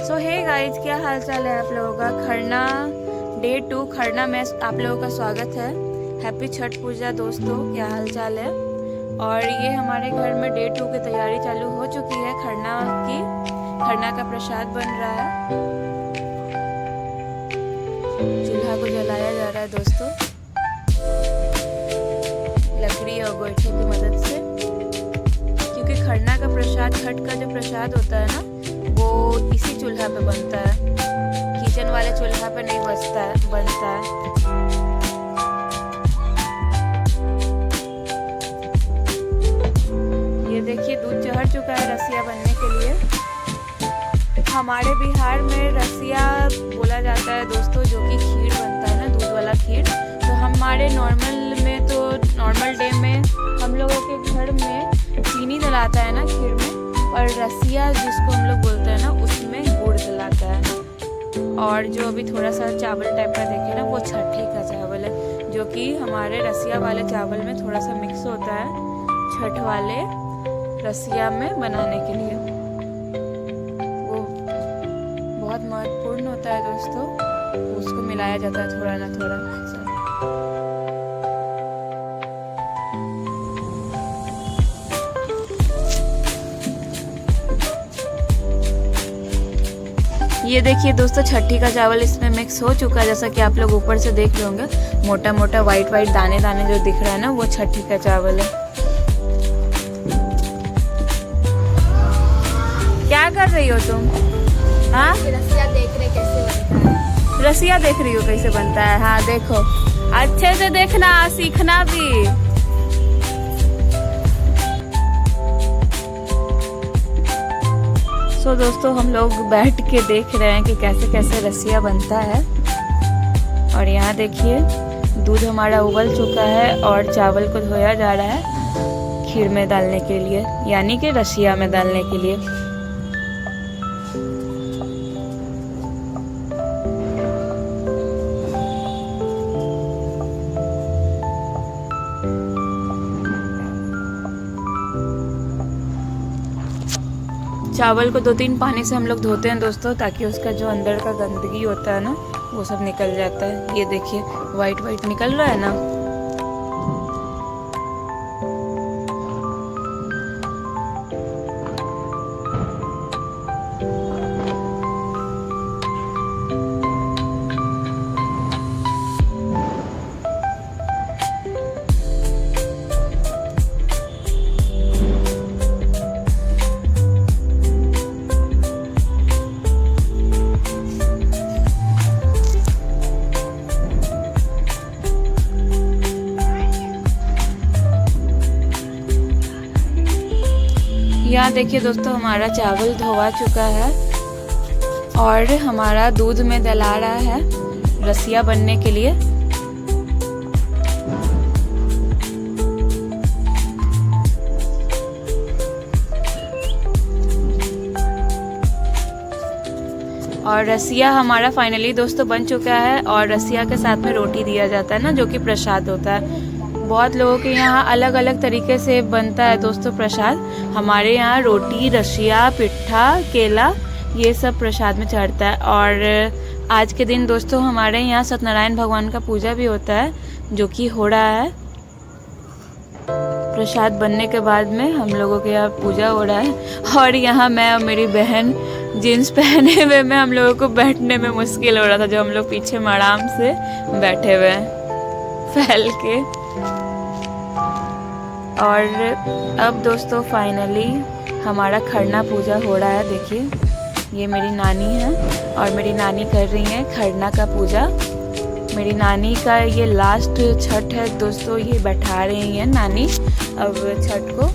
सो hey guys, क्या हाल चाल है आप लोगों का। खरना डे 2 खरना में आप लोगों का स्वागत है। हैप्पी छठ पूजा दोस्तों, क्या हाल चाल है। और ये हमारे घर में डे 2 की तैयारी चालू हो चुकी है। खरना का प्रसाद बन रहा है। चूल्हा को जलाया जा रहा है दोस्तों, लकड़ी और गोईठे की मदद से, क्योंकि खरना का प्रसाद, छठ का जो प्रसाद होता है ना, वो इसी चूल्हा पे बनता है। किचन वाले चूल्हा पे नहीं बनता है। ये देखिए, दूध चढ़ चुका है रसिया बनने के लिए। हमारे बिहार में रसिया बोला जाता है दोस्तों, जो कि खीर बनता है ना, दूध वाला खीर। तो हमारे नॉर्मल डे में हम लोगों के घर में चीनी डलाता है ना खीर में, और रसिया जिसको हम लोग बोलते हैं ना, उसमें गुड़ डलाता है। और जो अभी थोड़ा सा चावल टाइप का देखे ना, वो छठी का चावल है, जो कि हमारे रसिया वाले चावल में थोड़ा सा मिक्स होता है छठ वाले रसिया में बनाने के लिए। वो बहुत महत्वपूर्ण होता है दोस्तों, उसको मिलाया जाता है थोड़ा ना थोड़ा। ये देखिए दोस्तों, छठी का चावल इसमें मिक्स हो चुका है। जैसा कि आप लोग ऊपर से देख लोगे, मोटा मोटा वाइट दाने दाने जो दिख रहा है ना, वो छठी का चावल है। क्या कर रही हो तुम? हाँ, रसिया देख रहे कैसे बनता है। रसिया देख रही हो कैसे बनता है। हाँ देखो, अच्छे से देखना, सीखना भी। तो दोस्तों, हम लोग बैठ के देख रहे हैं कि कैसे कैसे रसिया बनता है। और यहाँ देखिए, दूध हमारा उबल चुका है और चावल को धोया जा रहा है खीर में डालने के लिए, यानी कि रसिया में डालने के लिए। चावल को 2-3 पानी से हम लोग धोते हैं दोस्तों, ताकि उसका जो अंदर का गंदगी होता है ना, वो सब निकल जाता है। ये देखिए, वाइट निकल रहा है ना। यहाँ देखिए दोस्तों, हमारा चावल धोवा चुका है और हमारा दूध में डला रहा है रसिया बनने के लिए। और रसिया हमारा फाइनली दोस्तों बन चुका है। और रसिया के साथ में रोटी दिया जाता है ना, जो कि प्रसाद होता है। बहुत लोगों के यहाँ अलग अलग तरीके से बनता है दोस्तों प्रसाद। हमारे यहाँ रोटी, रसिया, पिट्ठा, केला, ये सब प्रसाद में चढ़ता है। और आज के दिन दोस्तों हमारे यहाँ सत्यनारायण भगवान का पूजा भी होता है, जो कि हो रहा है। प्रसाद बनने के बाद में हम लोगों के यहाँ पूजा हो रहा है। और यहाँ मैं और मेरी बहन जीन्स पहने हुए में, हम लोगों को बैठने में मुश्किल हो रहा था, जो हम लोग पीछे में आराम से बैठे हुए हैं फैल के। और अब दोस्तों फाइनली हमारा खरना पूजा हो रहा है। देखिए, ये मेरी नानी है और मेरी नानी कर रही है खरना का पूजा। मेरी नानी का ये लास्ट छठ है दोस्तों, ये बैठा रही है नानी अब छठ को।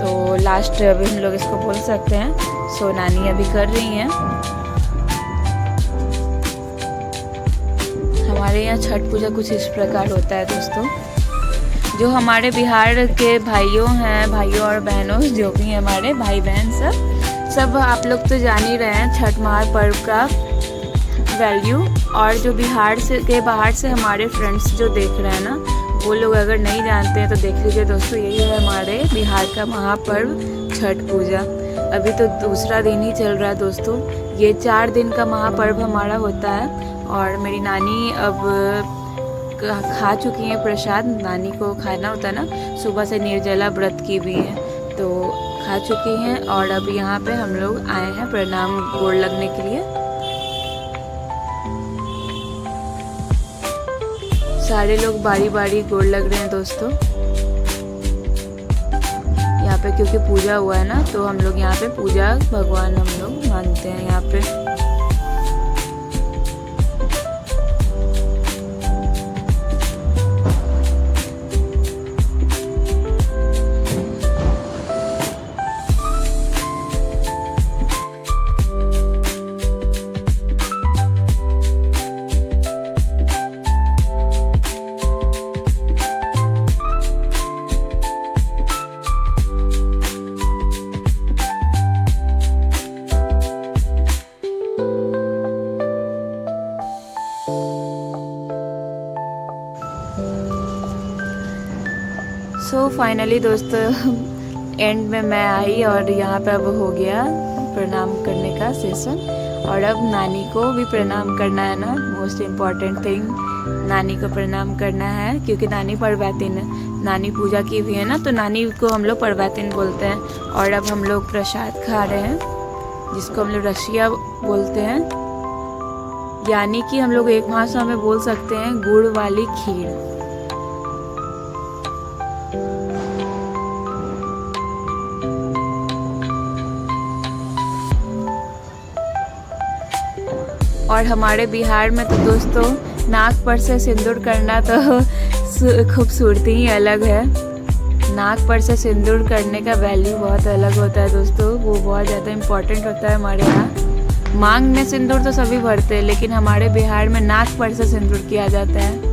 तो लास्ट अभी हम लोग इसको बोल सकते हैं। सो नानी अभी कर रही हैं। हमारे यहाँ छठ पूजा कुछ इस प्रकार होता है दोस्तों। जो हमारे बिहार के भाइयों और बहनों, जो भी हैं हमारे भाई बहन, सब आप लोग तो जान ही रहे हैं छठ महापर्व का वैल्यू। और जो बिहार से बाहर से हमारे फ्रेंड्स जो देख रहे हैं ना, वो लोग अगर नहीं जानते हैं तो देख लीजिए दोस्तों, यही है हमारे बिहार का महापर्व छठ पूजा। अभी तो दूसरा दिन ही चल रहा है दोस्तों। ये 4 दिन का महापर्व हमारा होता है और मेरी नानी अब खा चुकी हैं प्रसाद। नानी को खाना होता है ना, सुबह से निर्जला व्रत की हुई है तो खा चुकी हैं। और अब यहाँ पे हम लोग आए हैं प्रणाम गोड़ लगने के लिए। सारे लोग बारी बारी गोड़ लग रहे हैं दोस्तों। यहाँ पे क्योंकि पूजा हुआ है ना, तो हम लोग यहाँ पे पूजा भगवान हम लोग मानते हैं यहाँ पे। सो फाइनली दोस्तों एंड में मैं आई और यहाँ पे अब हो गया प्रणाम करने का सेशन। और अब नानी को भी प्रणाम करना है ना, मोस्ट इम्पॉर्टेंट थिंग, नानी को प्रणाम करना है क्योंकि नानी परवैतिन है। नानी पूजा की हुई है ना, तो नानी को हम लोग परवैतिन बोलते हैं। और अब हम लोग प्रसाद खा रहे हैं जिसको हम लोग रसिया बोलते हैं, यानी कि हम लोग एक भाषा में बोल सकते हैं गुड़ वाली खीर। और हमारे बिहार में तो दोस्तों नाक पर से सिंदूर करना तो खूबसूरती ही अलग है। नाक पर से सिंदूर करने का वैल्यू बहुत अलग होता है दोस्तों, वो बहुत ज़्यादा इम्पोर्टेंट होता है हमारे यहाँ। मांग में सिंदूर तो सभी भरते हैं, लेकिन हमारे बिहार में नाक पर से सिंदूर किया जाता है।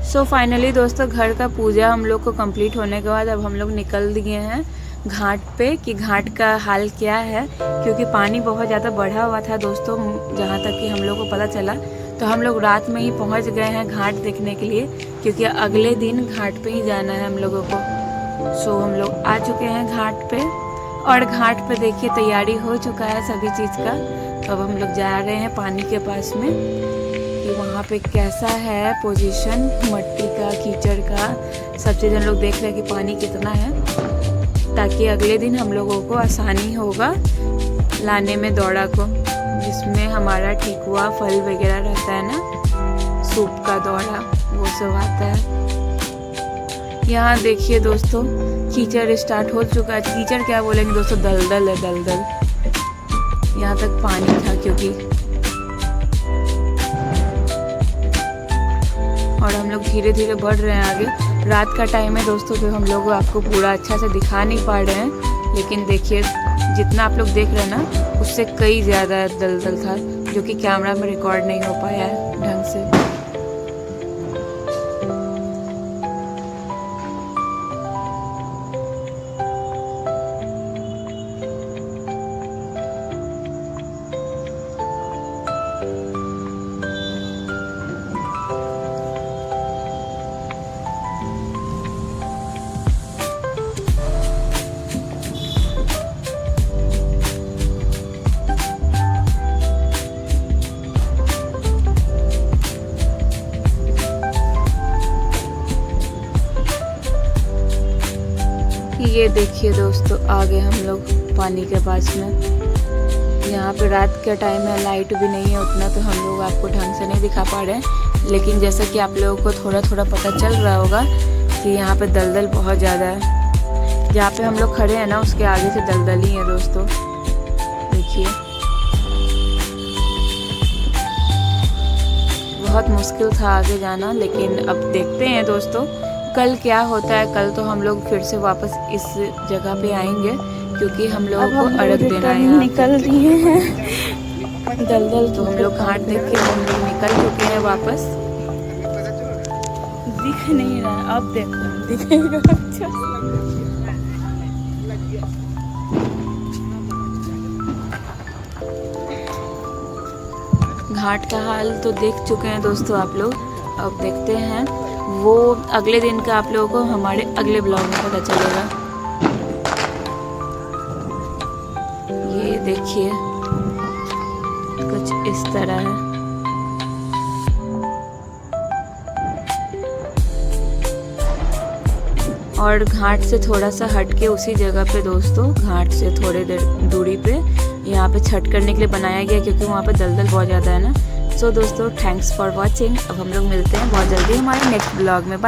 सो फाइनली दोस्तों घर का पूजा हम लोग को कंप्लीट होने के बाद अब हम लोग निकल दिए हैं घाट पे कि घाट का हाल क्या है, क्योंकि पानी बहुत ज़्यादा बढ़ा हुआ था दोस्तों। जहाँ तक कि हम लोग को पता चला तो हम लोग रात में ही पहुँच गए हैं घाट देखने के लिए, क्योंकि अगले दिन घाट पे ही जाना है हम लोगों को। सो हम लोग आ चुके हैं घाट पे और घाट पे देखिए तैयारी हो चुका है सभी चीज़ का। तो अब हम लोग जा रहे हैं पानी के पास में कि वहाँ पे कैसा है पोजीशन मट्टी का, कीचड़ का, सब चीज़ हम लोग देख रहे हैं कि पानी कितना है, ताकि अगले दिन हम लोगों को आसानी होगा लाने में दौड़ा को, जिसमें हमारा ठेकुआ फल वगैरह रहता है ना, सूप का दौड़ा वो सब आता है। यहाँ देखिए दोस्तों कीचड़ स्टार्ट हो चुका है। कीचड़ क्या बोलेंगे दोस्तों, दलदल है, दलदल। यहाँ तक पानी था क्योंकि, और हम लोग धीरे धीरे बढ़ रहे हैं आगे। रात का टाइम है दोस्तों, तो हम लोग आपको पूरा अच्छा से दिखा नहीं पा रहे हैं, लेकिन देखिए जितना आप लोग देख रहे हैं ना उससे कई ज़्यादा दलदल था, जो कि कैमरा में रिकॉर्ड नहीं हो पाया है ढंग से। ये देखिए दोस्तों आगे हम लोग पानी के पास में। यहाँ पे रात का टाइम है, लाइट भी नहीं है उतना, तो हम लोग आपको ढंग से नहीं दिखा पा रहे हैं, लेकिन जैसा कि आप लोगों को थोड़ा थोड़ा पता चल रहा होगा कि यहाँ पे दलदल बहुत ज़्यादा है। जहाँ पे हम लोग खड़े हैं ना उसके आगे से दलदल ही है दोस्तों, देखिए बहुत मुश्किल था आगे जाना, लेकिन अब देखते हैं दोस्तों कल क्या होता है, कल तो हम लोग फिर से वापस इस जगह पे आएंगे क्योंकि हम लोगों को अर्घ देना है यहाँ। निकल दिए हैं दलदल तो हम लोग घाट देख के हम लोग निकल चुके हैं वापस। दिख नहीं रहा, अब देखो दिखेगा अच्छा। घाट का हाल तो देख चुके हैं दोस्तों आप लोग। अब देखते हैं वो अगले दिन का आप लोगों को हमारे अगले ब्लॉग में पता चलेगा। ये देखिए कुछ इस तरह है। और घाट से थोड़ा सा हट के उसी जगह पे दोस्तों, घाट से थोड़े देर दूरी पे यहाँ पे छठ करने के लिए बनाया गया क्योंकि वहाँ पे दलदल बहुत ज़्यादा है ना। सो दोस्तों थैंक्स फॉर वॉचिंग। अब हम लोग मिलते हैं बहुत जल्दी हमारे नेक्स्ट ब्लॉग में।